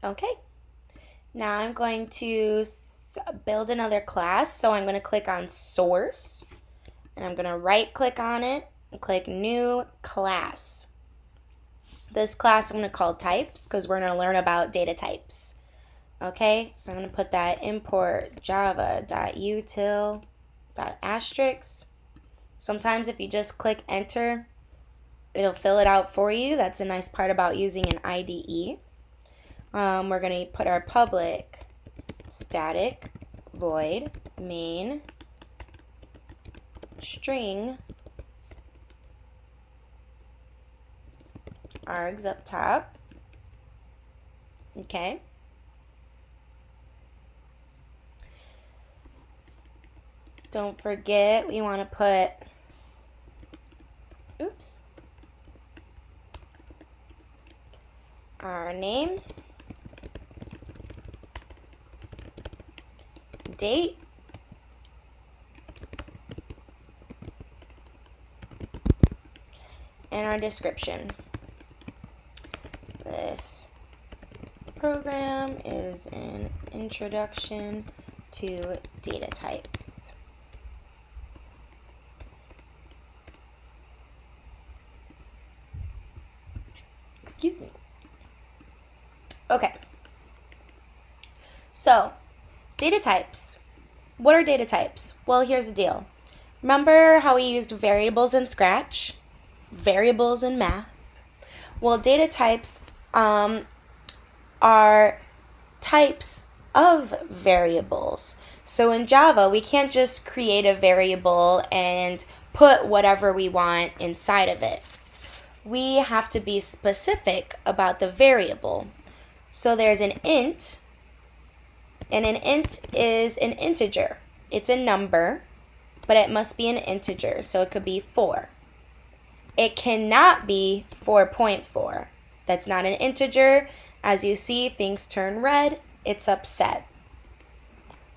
Okay, now I'm going to build another class. So I'm going to click on source and I'm going to right click on it and click new class. This class I'm going to call types because we're going to learn about data types. Okay, so I'm going to put that import java.util.asterisk. Sometimes if you just click enter, it'll fill it out for you. That's a nice part about using an IDE. We're going to put our public static void main string args up top. Okay. Don't forget we want to put our name, date, and our description. This program is an introduction to data types. Excuse me. Okay. So, data types. What are data types? Well, here's the deal. Remember how we used variables in Scratch? Variables in math? Well, data types are types of variables. So in Java, we can't just create a variable and put whatever we want inside of it. We have to be specific about the variable. So there's an int, and an int is an integer. It's a number, but it must be an integer, so it could be 4. It cannot be 4.4. That's not an integer. As you see, things turn red. It's upset.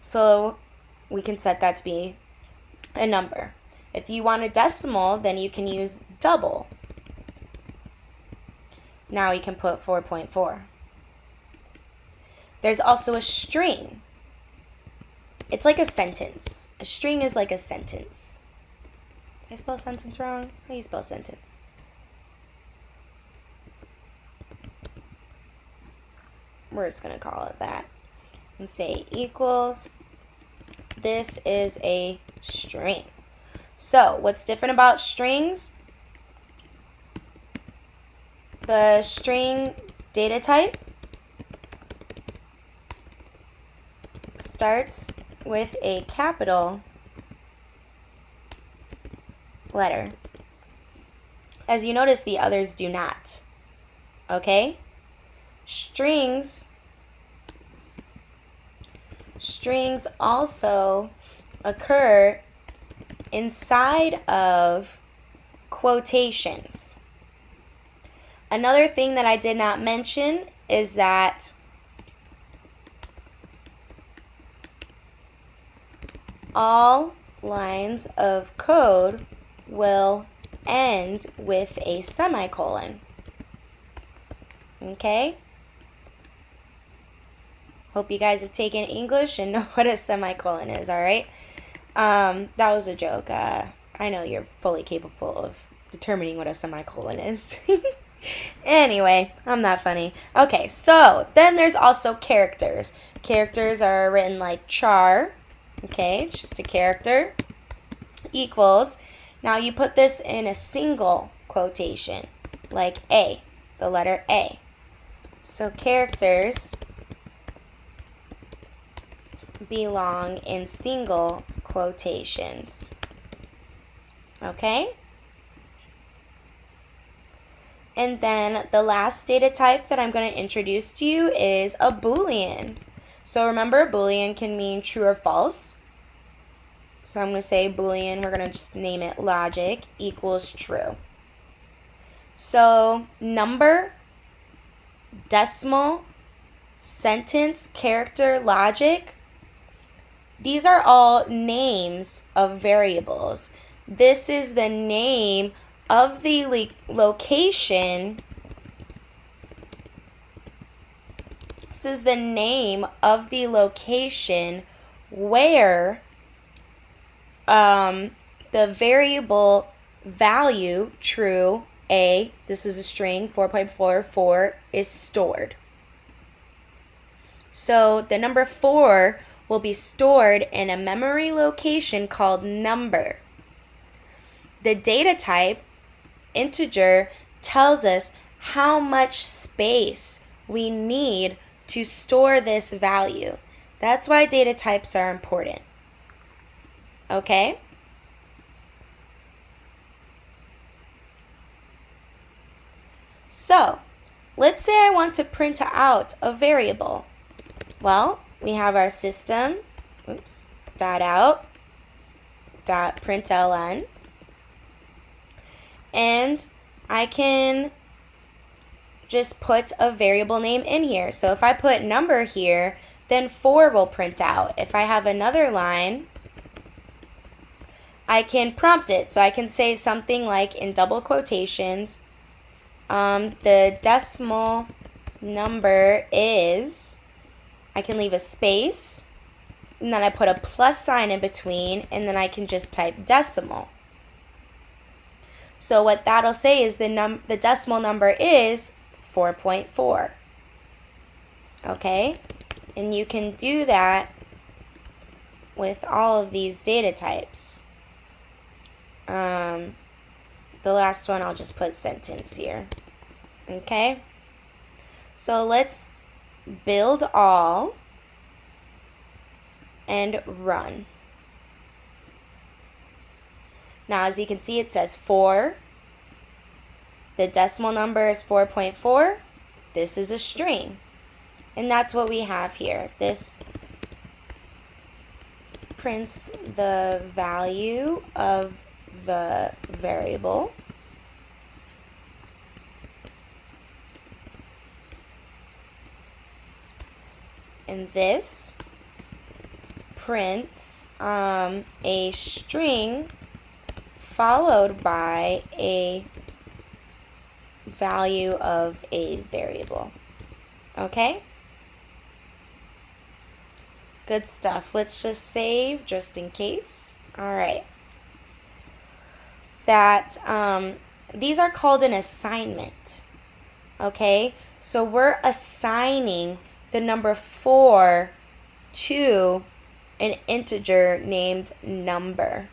So we can set that to be a number. If you want a decimal, then you can use double. Now you can put 4.4. There's also a string. It's like a sentence. A string is like a sentence. Did I spell sentence wrong? How do you spell sentence? We're just going to call it that. And say equals. This is a string. So, what's different about strings? The string data type starts with a capital letter. As you notice, the others do not. Okay? Strings also occur inside of quotations. Another thing that I did not mention is that all lines of code will end with a semicolon. Okay? Hope you guys have taken English and know what a semicolon is, alright? That was a joke. I know you're fully capable of determining what a semicolon is. Anyway, I'm not funny. Okay, so then there's also characters. Characters are written like char. Okay, it's just a character. Equals. Now you put this in a single quotation, like A, the letter A. So characters belong in single quotations. Okay? And then the last data type that I'm going to introduce to you is a Boolean. So remember, Boolean can mean true or false. So I'm going to say Boolean, we're going to just name it logic equals true. So number, decimal, sentence, character, logic, these are all names of variables. This is the name of the location This is the name of the location where the variable value, true, A, this is a string, 4.44, is stored. So the number 4 will be stored in a memory location called number. The data type, integer, tells us how much space we need to store this value. That's why data types are important. Okay? So, let's say I want to print out a variable. Well, we have our system, .out, .println, and I can just put a variable name in here. So if I put number here, then 4 will print out. If I have another line, I can prompt it. So I can say something like in double quotations, the decimal number is, I can leave a space, and then I put a plus sign in between, and then I can just type decimal. So what that'll say is the decimal number is 4.4. Okay? And you can do that with all of these data types. The last one, I'll just put sentence here. Okay? So let's build all and run. Now, as you can see, it says 4. The decimal number is 4.4. This is a string. And that's what we have here. This prints the value of the variable. And this prints a string followed by a value of a variable. Okay? Good stuff. Let's just save just in case. All right. These are called an assignment. Okay? So we're assigning the number 4 to an integer named number.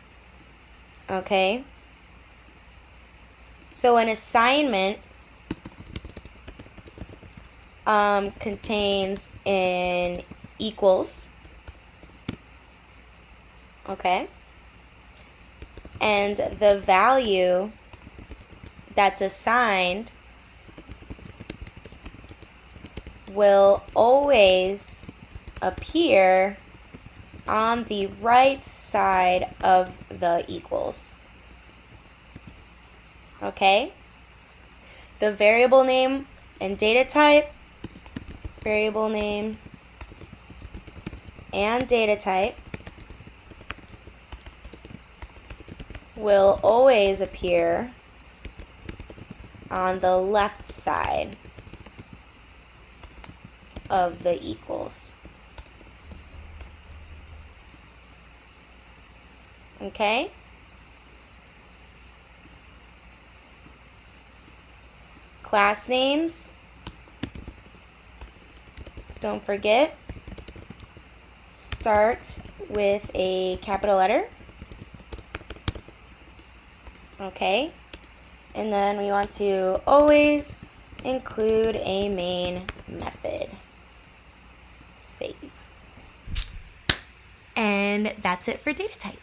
Okay? So an assignment contains an equals. Okay? And the value that's assigned will always appear on the right side of the equals. Okay? The variable name and data type, variable name and data type will always appear on the left side of the equals. Okay? Class names, don't forget, start with a capital letter. Okay? And then we want to always include a main method. Save. And that's it for data type.